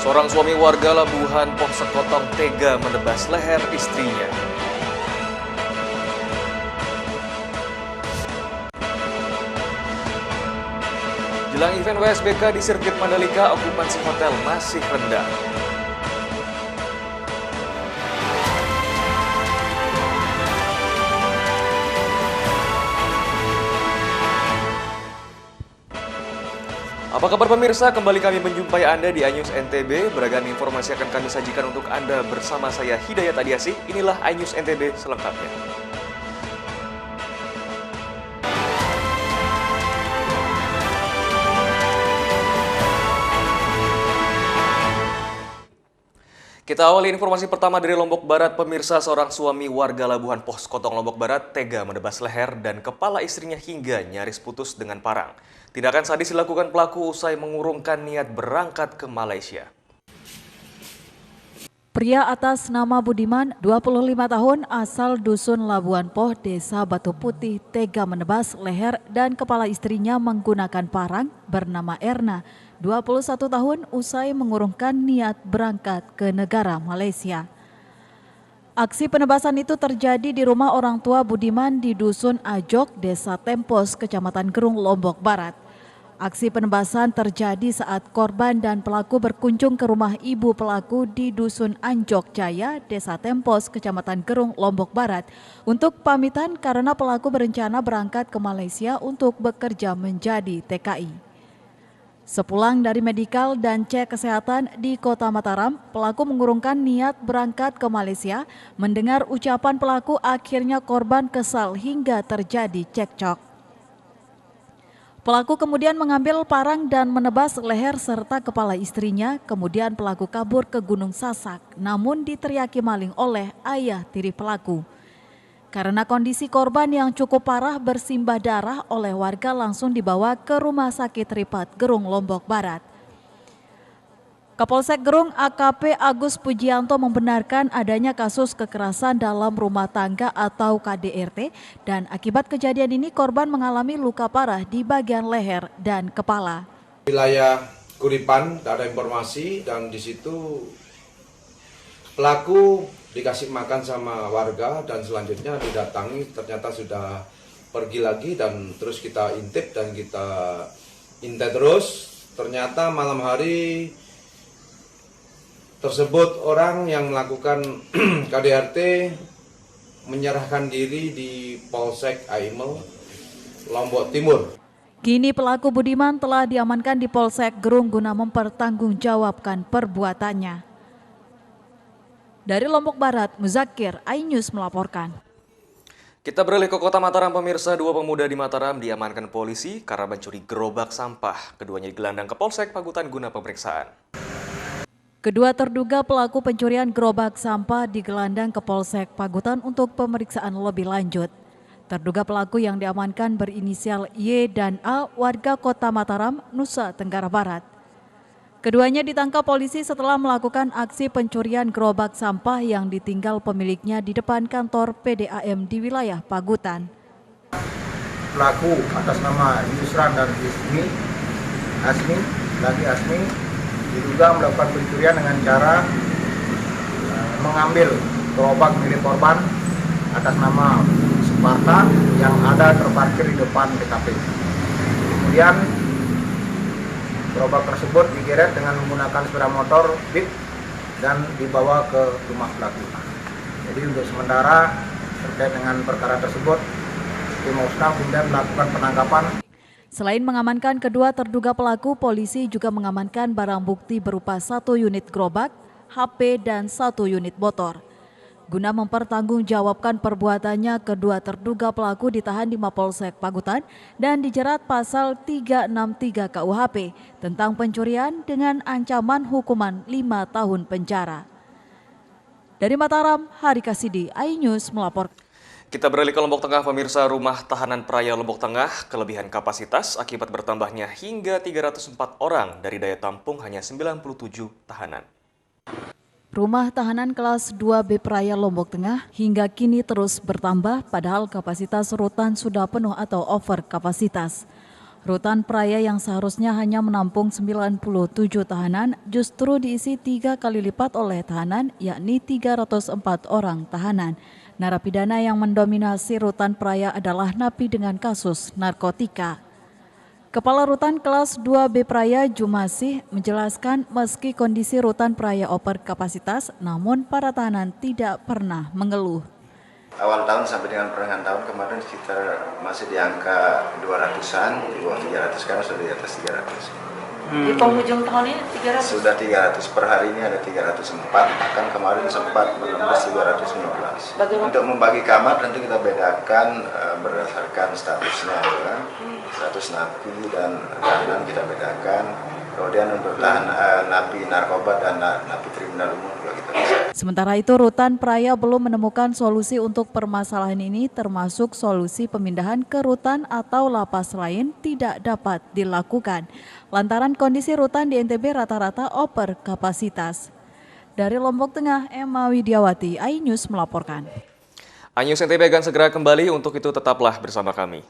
Seorang suami warga Labuhan Poh Sekotong tega menebas leher istrinya. Jelang event WSBK di sirkuit Mandalika, okupansi hotel masih rendah. Apa kabar pemirsa? Kembali kami menjumpai Anda di iNews NTB. Beragam informasi akan kami sajikan untuk Anda bersama saya Hidayat Adiasih. Inilah iNews NTB selengkapnya. Kita awali informasi pertama dari Lombok Barat. Pemirsa, seorang suami warga Labuhan Poh Sekotong, Lombok Barat tega menebas leher dan kepala istrinya hingga nyaris putus dengan parang. Tindakan sadis dilakukan pelaku usai mengurungkan niat berangkat ke Malaysia. Pria atas nama Budiman, 25 tahun, asal Dusun Labuhan Poh, Desa Batu Putih, tega menebas leher dan kepala istrinya menggunakan parang bernama Erna, 21 tahun, usai mengurungkan niat berangkat ke negara Malaysia. Aksi penebasan itu terjadi di rumah orang tua Budiman di Dusun Ajok, Desa Tempos, Kecamatan Gerung, Lombok Barat. Aksi penebasan terjadi saat korban dan pelaku berkunjung ke rumah ibu pelaku di Dusun Anjok Jaya, Desa Tempos, Kecamatan Gerung, Lombok Barat, untuk pamitan karena pelaku berencana berangkat ke Malaysia untuk bekerja menjadi TKI. Sepulang dari medikal dan cek kesehatan di Kota Mataram, pelaku mengurungkan niat berangkat ke Malaysia. Mendengar ucapan pelaku, akhirnya korban kesal hingga terjadi cekcok. Pelaku kemudian mengambil parang dan menebas leher serta kepala istrinya. Kemudian pelaku kabur ke Gunung Sasak, namun diteriaki maling oleh ayah tiri pelaku. Karena kondisi korban yang cukup parah bersimbah darah, oleh warga langsung dibawa ke Rumah Sakit Ripat Gerung, Lombok Barat. Kapolsek Gerung AKP Agus Pujianto membenarkan adanya kasus kekerasan dalam rumah tangga atau KDRT, dan akibat kejadian ini korban mengalami luka parah di bagian leher dan kepala. Wilayah Kuripan ada informasi dan di situ pelaku dikasih makan sama warga dan selanjutnya didatangi, ternyata sudah pergi lagi dan terus kita intip dan kita intai terus. Ternyata malam hari tersebut orang yang melakukan KDRT menyerahkan diri di Polsek Aimel, Lombok Timur. Kini pelaku Budiman telah diamankan di Polsek Gerung guna mempertanggungjawabkan perbuatannya. Dari Lombok Barat, Muzakir, iNews melaporkan. Kita beralih ke Kota Mataram, pemirsa. Dua pemuda di Mataram diamankan polisi karena mencuri gerobak sampah. Keduanya digelandang ke Polsek Pagutan guna pemeriksaan. Kedua terduga pelaku pencurian gerobak sampah digelandang ke Polsek Pagutan untuk pemeriksaan lebih lanjut. Terduga pelaku yang diamankan berinisial Y dan A, warga Kota Mataram, Nusa Tenggara Barat. Keduanya ditangkap polisi setelah melakukan aksi pencurian gerobak sampah yang ditinggal pemiliknya di depan kantor PDAM di wilayah Pagutan. Pelaku atas nama Yusran dan Asmi diduga melakukan pencurian dengan cara mengambil gerobak milik korban atas nama Sparta yang ada terparkir di depan TKP. Kemudian gerobak tersebut digeret dengan menggunakan sepeda motor Beat dan dibawa ke rumah pelaku. Jadi untuk sementara terkait dengan perkara tersebut, tim Osnam kemudian melakukan penangkapan. Selain mengamankan kedua terduga pelaku, polisi juga mengamankan barang bukti berupa 1 unit gerobak, HP, dan 1 unit motor. Guna mempertanggungjawabkan perbuatannya, kedua terduga pelaku ditahan di Mapolsek Pagutan dan dijerat pasal 363 KUHP tentang pencurian dengan ancaman hukuman 5 tahun penjara. Dari Mataram, Hari Kasidi, iNews melaporkan. Kita beralih ke Lombok Tengah, pemirsa. Rumah tahanan Praia Lombok Tengah kelebihan kapasitas akibat bertambahnya hingga 304 orang dari daya tampung hanya 97 tahanan. Rumah tahanan kelas 2B Praia Lombok Tengah hingga kini terus bertambah padahal kapasitas rutan sudah penuh atau over kapasitas. Rutan Praya yang seharusnya hanya menampung 97 tahanan justru diisi 3 kali lipat oleh tahanan, yakni 304 orang tahanan. Narapidana yang mendominasi Rutan Praya adalah napi dengan kasus narkotika. Kepala Rutan Kelas 2B Praya Jumasih menjelaskan meski kondisi Rutan Praya over kapasitas, namun para tahanan tidak pernah mengeluh. Awal tahun sampai dengan pertengahan tahun kemarin sekitar masih di angka 200-an, di bawah 300, sekarang sudah di atas 300. Di penghujung tahun ini 300? Sudah 300, per hari ini ada 304, bahkan kemarin sempat menembus 215. Bagaimana? Untuk membagi kamar tentu kita bedakan berdasarkan statusnya, ya. Status napi dan tahanan kita bedakan. Kemudian untuk napi narkoba dan napi kriminal umum juga kita bisa. Sementara itu, Rutan Praya belum menemukan solusi untuk permasalahan ini, termasuk solusi pemindahan ke rutan atau lapas lain tidak dapat dilakukan. Lantaran kondisi rutan di NTB rata-rata over kapasitas. Dari Lombok Tengah, Emma Widiawati, iNews melaporkan. iNews NTB akan segera kembali, untuk itu tetaplah bersama kami.